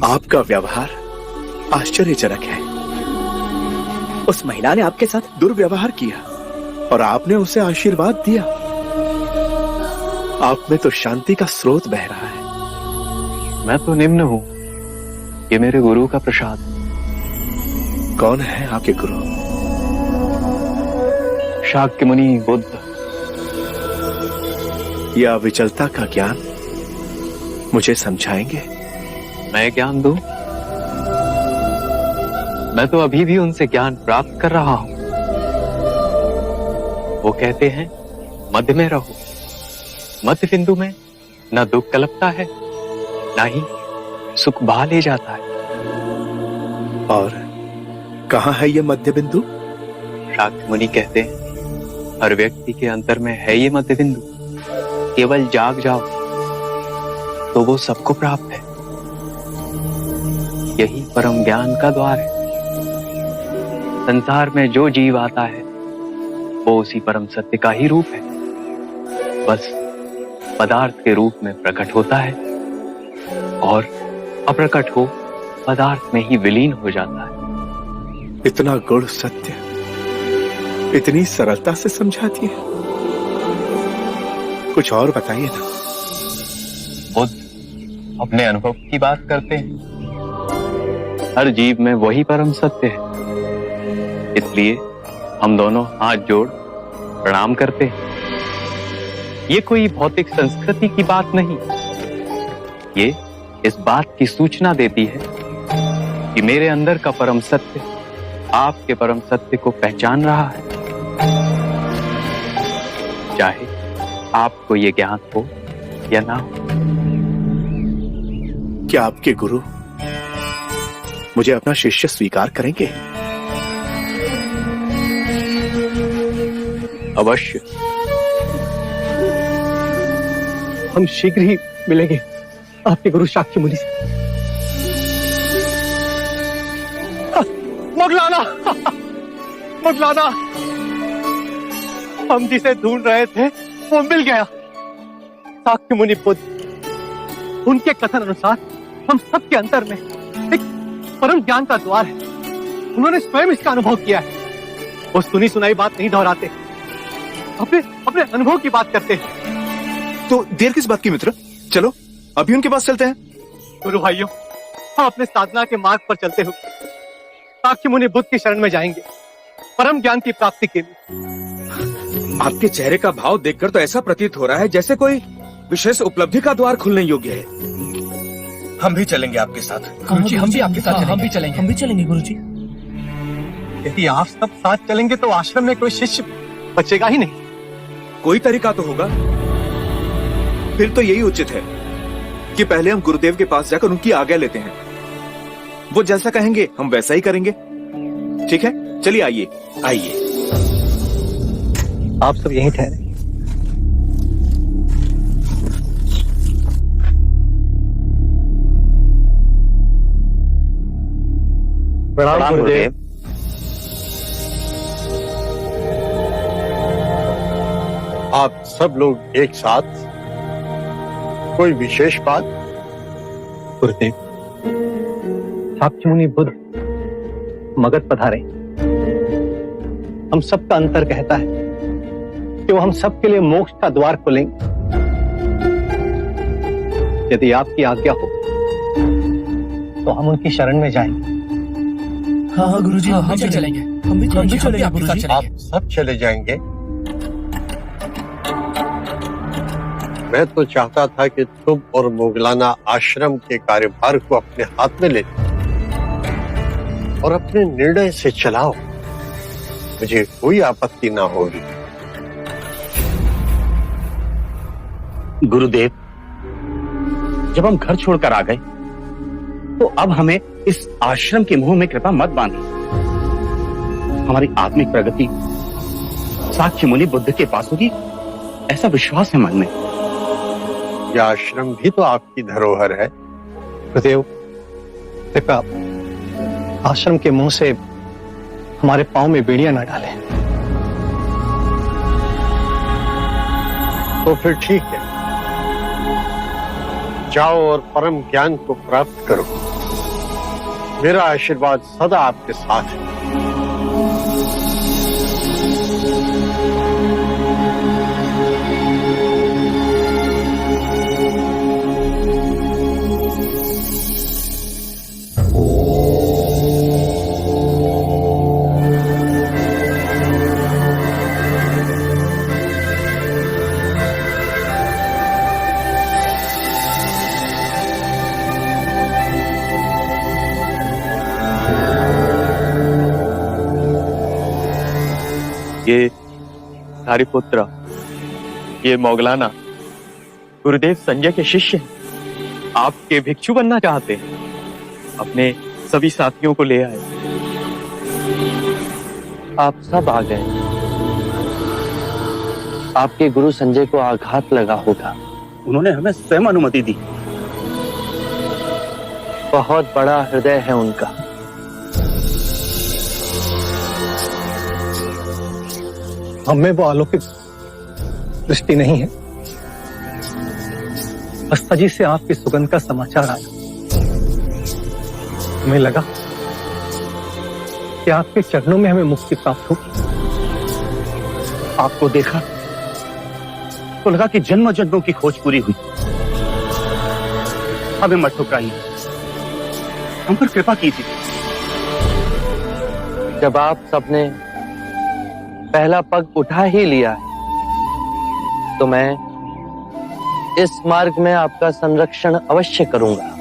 आपका व्यवहार आश्चर्यजनक है। उस महिला ने आपके साथ दुर्व्यवहार किया और आपने उसे आशीर्वाद दिया। आप में तो शांति का स्रोत बह रहा है। मैं तो निम्न हूं, ये मेरे गुरु का प्रसाद। कौन है आपके गुरु? शाक्य मुनि बुद्ध। यह अविचलता का ज्ञान मुझे समझाएंगे? मैं ज्ञान दूं? मैं तो अभी भी उनसे ज्ञान प्राप्त कर रहा हूं। वो कहते हैं मध्य में रहो। मध्य बिंदु में न दुख कलपता है, न ही सुख बहा ले जाता है। और कहां है ये मध्य बिंदु? शाक्य मुनि कहते हैं हर व्यक्ति के अंतर में है ये मध्य बिंदु। केवल जाग जाओ तो वो सबको प्राप्त है। यही परम ज्ञान का द्वार है। संसार में जो जीव आता है वो उसी परम सत्य का ही रूप है, बस पदार्थ के रूप में प्रकट होता है और अप्रकट हो पदार्थ में ही विलीन हो जाता है। इतना गुण सत्य इतनी सरलता से समझाती है। कुछ और बताइए ना। बुद्ध अपने अनुभव की बात करते हैं। हर जीव में वही परम सत्य है, इसलिए हम दोनों हाथ जोड़ प्रणाम करते हैं। ये कोई भौतिक संस्कृति की बात नहीं, ये इस बात की सूचना देती है कि मेरे अंदर का परम सत्य आपके परम सत्य को पहचान रहा है। चाहे आपको ये ज्ञान हो या ना हो। क्या आपके गुरु मुझे अपना शिष्य स्वीकार करेंगे? अवश्य। हम शीघ्र ही मिलेंगे आपके गुरु शाक्य मुनि से। मुगलाना, मुगलाना, हम जिसे ढूंढ रहे थे वो मिल गया। शाक्य मुनि बुद्ध, उनके कथन अनुसार हम सबके अंतर में एक परम ज्ञान का द्वार है। उन्होंने स्वयं इसका अनुभव किया है। वो सुनी सुनाई बात नहीं दोहराते, अपने अपने अनुभव की बात करते हैं। तो देर किस बात की मित्र, चलो अभी उनके पास चलते हैं। गुरु भाइयों, हम अपने साधना के मार्ग पर चलते हुए शाक्य मुनि बुद्ध की शरण में जाएंगे, परम ज्ञान की प्राप्ति के लिए। आपके चेहरे का भाव देखकर तो ऐसा प्रतीत हो रहा है जैसे कोई विशेष उपलब्धि का द्वार खुलने योग्य है। हम भी चलेंगे आपके साथ। गुरुजी, हम भी आपके साथ चलेंगे। हम भी चलेंगे गुरुजी। यदि आप सब साथ चलेंगे तो आश्रम में कोई शिष्य बचेगा ही नहीं। कोई तरीका तो होगा। फिर तो यही उचित है कि पहले हम गुरुदेव के पास जाकर उनकी आज्ञा लेते हैं। वो जैसा कहेंगे हम वैसा ही करेंगे। ठीक है, चलिए आइए आइए। आप सब यहीं ठहरे। प्रणाम गुरुदेव। आप सब लोग एक साथ, कोई विशेष बात? गुरुदेव, शाक्य मुनि बुद्ध मगध पधारे। हम सबका अंतर कहता है कि वो हम सबके लिए मोक्ष का द्वार खोलेंगे। यदि आपकी आज्ञा हो तो हम उनकी शरण में जाएंगे। हाँ गुरुजी, हम भी चलेंगे। हम भी चलेंगे आपके साथ चलेंगे। आप सब चले जाएंगे? मैं तो चाहता था कि तुम और मुगलाना आश्रम के कार्यभार को अपने हाथ में ले और अपने निर्णय से चलाओ। मुझे कोई आपत्ति ना होगी। गुरुदेव, जब हम घर छोड़कर आ गए तो अब हमें इस आश्रम के मुंह में कृपा मत बांधिए। हमारी आत्मिक प्रगति शाक्य मुनि बुद्ध के पास होगी, ऐसा विश्वास है मन में। यह आश्रम भी तो आपकी धरोहर है। गुरुदेव, कृपया आश्रम के मुंह से हमारे पांव में बेड़ियां न डालें। तो फिर ठीक है, जाओ और परम ज्ञान को प्राप्त करो। मेरा आशीर्वाद सदा आपके साथ है। ये हरिपुत्र, ये मोगलाना गुरुदेव संजय के शिष्य हैं। आपके भिक्षु बनना चाहते हैं। अपने सभी साथियों को ले आए। आप सब आ गए। आपके गुरु संजय को आघात लगा होगा। उन्होंने हमें स्वयं अनुमति दी। बहुत बड़ा हृदय है उनका। हमें वो अलौकिक दृष्टि नहीं है। अस्ताजी से आपकी सुगंध का समाचार आया। हमें लगा कि आपके चरणों में हमें मुक्ति प्राप्त होगी। आपको देखा तो लगा कि जन्म जन्मों की खोज पूरी हुई। हमें मत ठुकराइए, हम पर कृपा कीजिए। जब आप सबने पहला पग उठा ही लिया है तो मैं इस मार्ग में आपका संरक्षण अवश्य करूंगा।